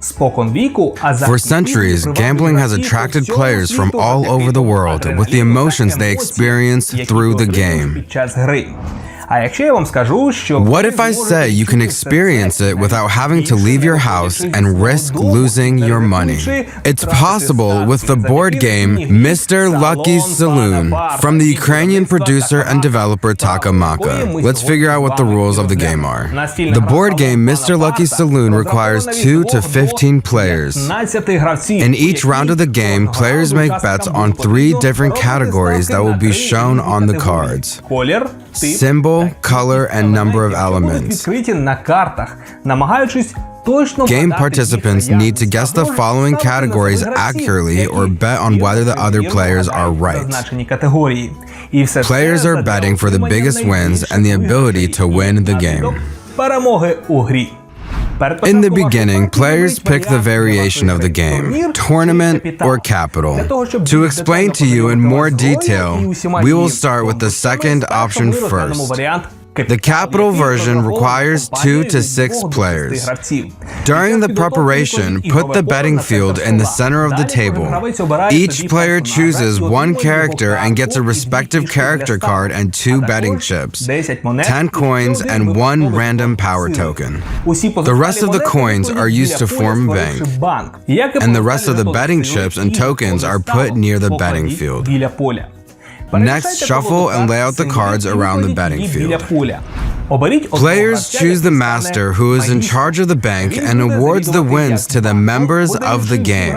For centuries, gambling has attracted players from all over the world with the emotions they experience through the game. What if I say you can experience it without having to leave your house and risk losing your money? It's possible with the board game Mr. Lucky's Saloon from the Ukrainian producer and developer TAKA MAKA. Let's figure out what the rules of the game are. The board game Mr. Lucky's Saloon requires 2 to 15 players. In each round of the game, players make bets on 3 different categories that will be shown on the cards: symbol, color, and number of elements. Game participants need to guess the following categories accurately or bet on whether the other players are right. Players are betting for the biggest wins and the ability to win the game. In the beginning, players pick the variation of the game, tournament or capital. To explain to you in more detail, we will start with the second option first. The capital version requires 2 to 6 players. During the preparation, put the betting field in the center of the table. Each player chooses 1 character and gets a respective character card and 2 betting chips, 10 coins, and 1 random power token. The rest of the coins are used to form a bank, and the rest of the betting chips and tokens are put near the betting field. Next, shuffle and lay out the cards around the betting field. Players choose the master, who is in charge of the bank and awards the wins to the members of the game.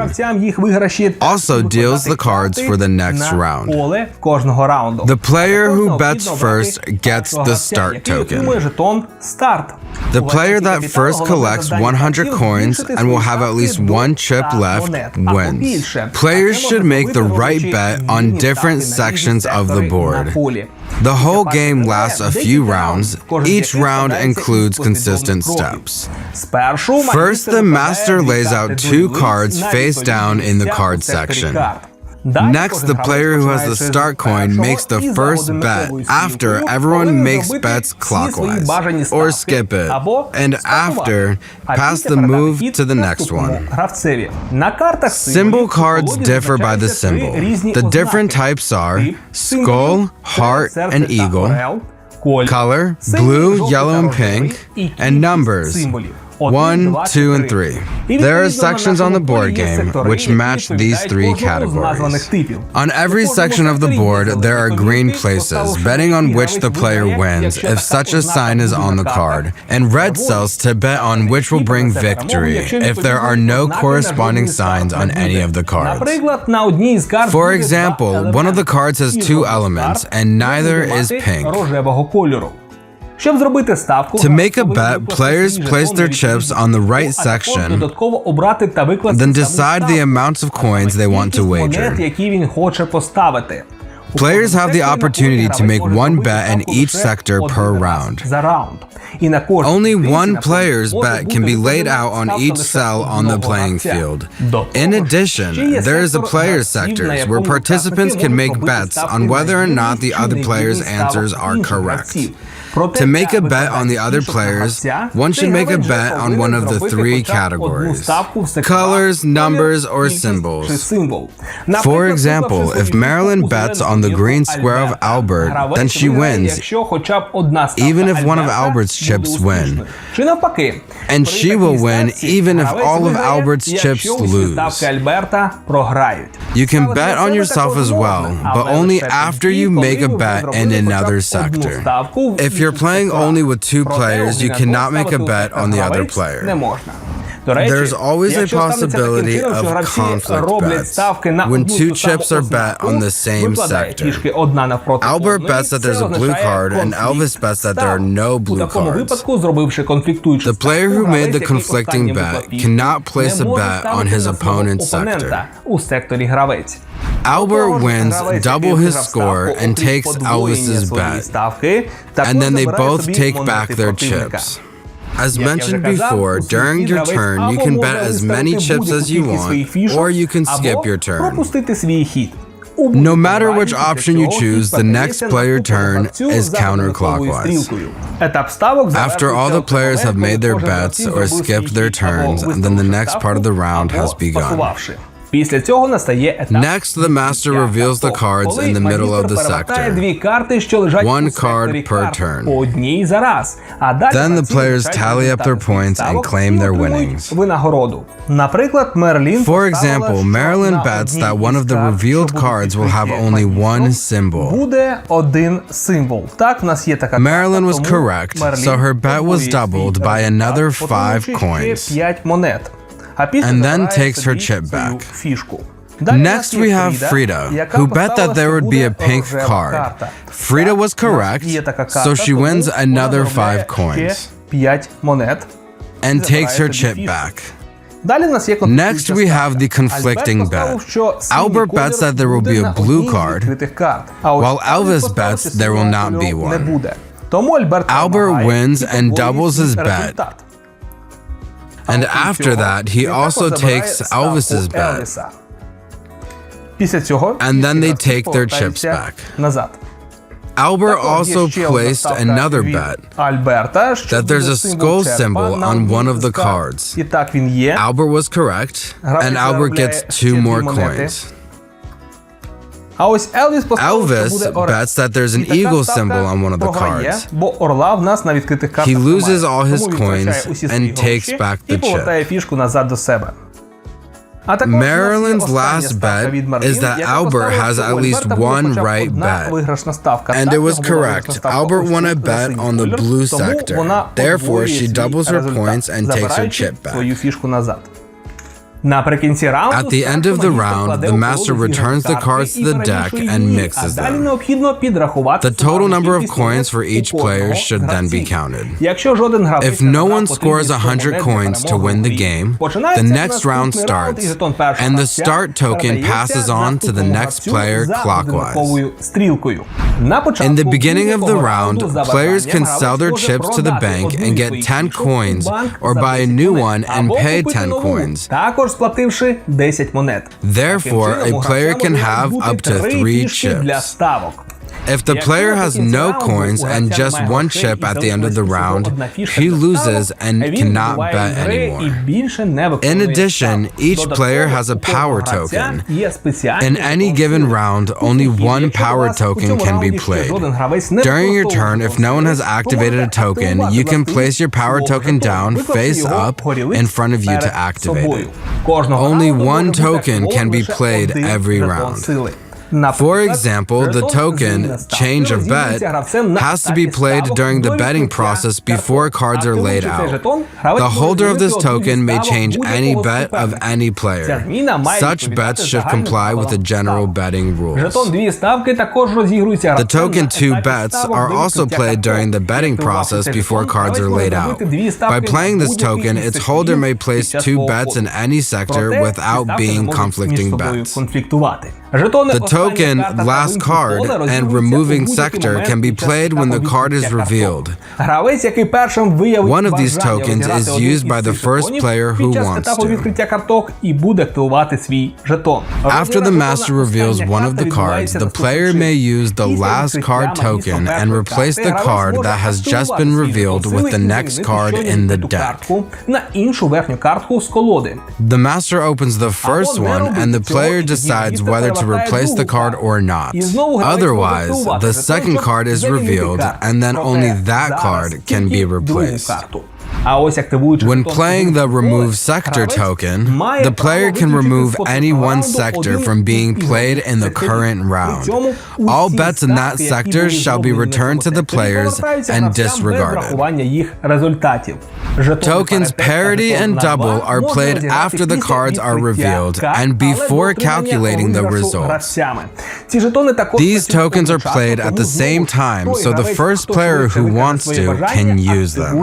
Also deals the cards for the next round. The player who bets first gets the start token. The player that first collects 100 coins and will have at least 1 chip left wins. Players should make the right bet on different sections of the board. The whole game lasts a few rounds. Each round includes consistent steps. First, the master lays out 2 cards face down in the card section. Next, the player who has the start coin makes the first bet after everyone makes bets clockwise, or skip it, and after, pass the move to the next one. Symbol cards differ by the symbol. The different types are skull, heart, and eagle, color, blue, yellow, and pink, and numbers. 1, 2, and 3. There are sections on the board game which match these 3 categories. On every section of the board, there are green places, betting on which the player wins if such a sign is on the card, and red cells to bet on which will bring victory if there are no corresponding signs on any of the cards. For example, one of the cards has 2 elements, and neither is pink. To make a bet, players place their chips on the right section, then decide the amounts of coins they want to wager. Players have the opportunity to make 1 bet in each sector per round. Only 1 player's bet can be laid out on each cell on the playing field. In addition, there is a player's sectors where participants can make bets on whether or not the other player's answers are correct. To make a bet on the other players, one should make a bet on one of the 3 categories: colors, numbers, or symbols. For example, if Marilyn bets on the green square of Albert, then she wins, even if one of Albert's chips win. And she will win even if all of Albert's chips lose. You can bet on yourself as well, but only after you make a bet in another sector. If you're playing only with 2 players, you cannot make a bet on the other player. There's always a possibility of conflict bets when 2 chips are bet on the same sector. Albert bets that there's a blue card, and Elvis bets that there are no blue cards. The player who made the conflicting bet cannot place a bet on his opponent's sector. Albert wins double his score and takes Elvis's bet, and then they both take back their chips. As mentioned before, during your turn, you can bet as many chips as you want, or you can skip your turn. No matter which option you choose, the next player turn is counterclockwise. After all the players have made their bets or skipped their turns, then the next part of the round has begun. Next, the master reveals the cards in the middle of the sector. One card per turn. Then the players tally up their points and claim their winnings. For example, Marilyn bets that one of the revealed cards will have only one symbol. Marilyn was correct, so her bet was doubled by another 5 coins. And then takes her chip back. Next we have Frida, who bet that there would be a pink card. Frida was correct, so she wins another 5 coins. And takes her chip back. Next we have the conflicting bet. Albert bets that there will be a blue card, while Elvis bets there will not be one. Albert wins and doubles his bet. And after that, he also takes Elvis's bet. And then they take their chips back. Albert also placed another bet, that there's a skull symbol on one of the cards. Albert was correct, and Albert gets 2 more coins. Elvis bets that there's an eagle symbol on one of the cards. He loses all his coins and takes back the chip. Marilyn's last bet is that Albert has at least one right bet. And it was correct. Albert won a bet on the blue sector. Therefore, she doubles her points and takes her chip back. At the end of the round, the master returns the cards to the deck and mixes them. The total number of coins for each player should then be counted. If no one scores 100 coins to win the game, the next round starts, and the start token passes on to the next player clockwise. In the beginning of the round, players can sell their chips to the bank and get 10 coins, or buy a new one and pay 10 coins. Therefore, a player can have up to 3 chips. If the player has no coins and just 1 chip at the end of the round, he loses and cannot bet anymore. In addition, each player has a power token. In any given round, only 1 power token can be played. During your turn, if no one has activated a token, you can place your power token down face up in front of you to activate it. Only 1 token can be played every round. For example, the token, change of bet, has to be played during the betting process before cards are laid out. The holder of this token may change any bet of any player. Such bets should comply with the general betting rules. The token 2 bets are also played during the betting process before cards are laid out. By playing this token, its holder may place 2 bets in any sector without being conflicting bets. The token, last card, and removing sector can be played when the card is revealed. One of these tokens is used by the first player who wants to. After the master reveals one of the cards, the player may use the last card token and replace the card that has just been revealed with the next card in the deck. The master opens the first one, and the player decides whether to replace the card or not. Otherwise, the second card is revealed, and then only that card can be replaced. When playing the Remove Sector token, the player can remove any 1 sector from being played in the current round. All bets in that sector shall be returned to the players and disregarded. Tokens Parity and Double are played after the cards are revealed and before calculating the results. These tokens are played at the same time, so the first player who wants to can use them.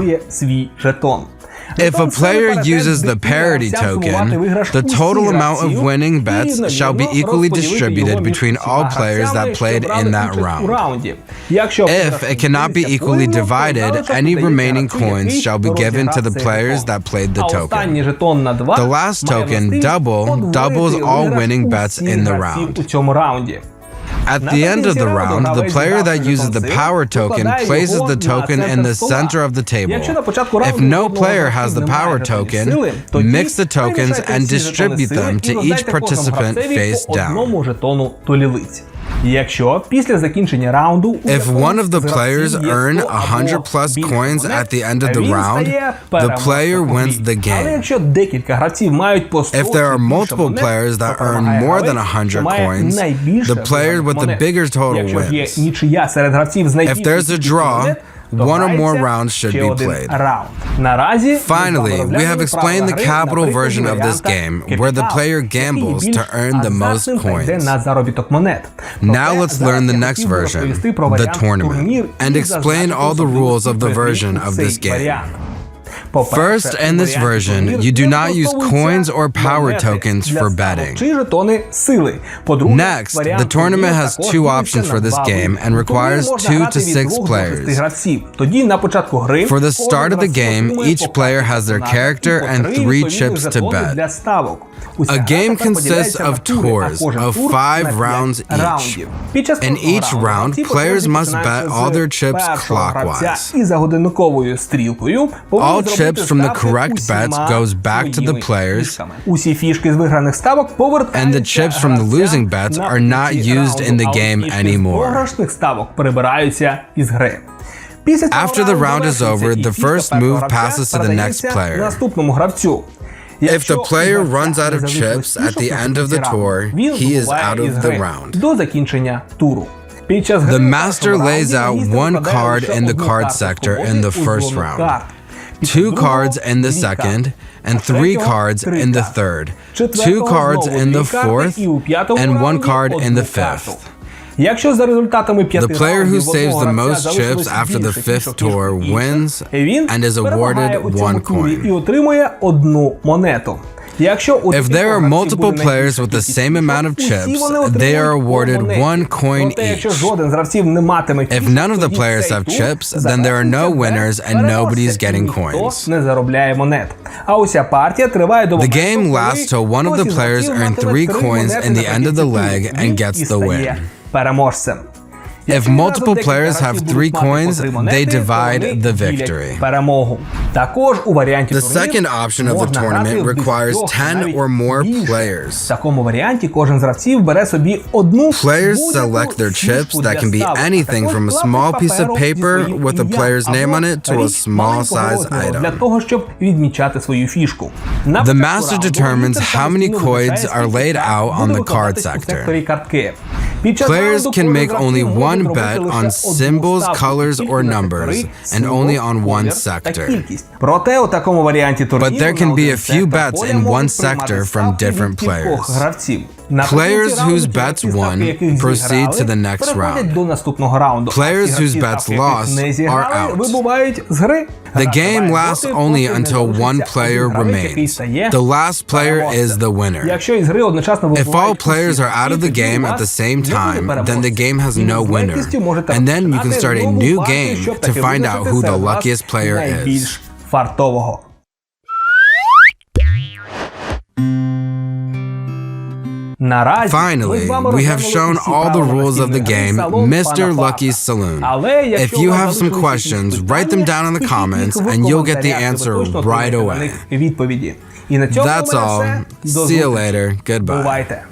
If a player uses the parity token, the total amount of winning bets shall be equally distributed between all players that played in that round. If it cannot be equally divided, any remaining coins shall be given to the players that played the token. The last token, doubles all winning bets in the round. At the end of the round, the player that uses the power token places the token in the center of the table. If no player has the power token, mix the tokens and distribute them to each participant face down. If one of the players earn 100 plus coins at the end of the round, the player wins the game. If there are multiple players that earn more than 100 coins, the player with the bigger total wins. If there's a draw, one or more rounds should be played. Finally, we have explained the capital version of this game, where the player gambles to earn the most coins. Now let's learn the next version, the tournament, and explain all the rules of the version of this game. First, in this version, you do not use coins or power tokens for betting. Next, the tournament has two options for this game and requires 2 to 6 players. For the start of the game, each player has their character and 3 chips to bet. A game consists of tours of 5 rounds each. In each round, players must bet all their chips clockwise. All chips from the correct bets goes back to the players, and the chips from the losing bets are not used in the game anymore. After the round is over, the first move passes to the next player. If the player runs out of chips at the end of the tour, he is out of the round. The master lays out 1 card in the card sector in the first round, 2 cards in the second, and 3 cards in the third, 2 cards in the fourth, and 1 card in the fifth. The player who saves the most chips after the 5th tour wins and is awarded 1 coin. If there are multiple players with the same amount of chips, they are awarded 1 coin each. If none of the players have chips, then there are no winners and nobody is getting coins. The game lasts till one of the players earns 3 coins in the end of the leg and gets the win. If multiple players have 3 coins, they divide the victory. The second option of the tournament requires 10 or more players. Players select their chips that can be anything from a small piece of paper with a player's name on it to a small size item. The master determines how many coins are laid out on the card sector. Players can make only 1 bet on symbols, colors, or numbers, and only on 1 sector. But there can be a few bets in 1 sector from different players. Players whose bets won proceed to the next round. Players whose bets lost are out. The game lasts only until 1 player remains. The last player is the winner. If all players are out of the game at the same time, then the game has no winner. And then you can start a new game to find out who the luckiest player is. Finally, we have shown all the rules of the game, Mr. Lucky's Saloon. If you have some questions, write them down in the comments and you'll get the answer right away. That's all. See you later. Goodbye.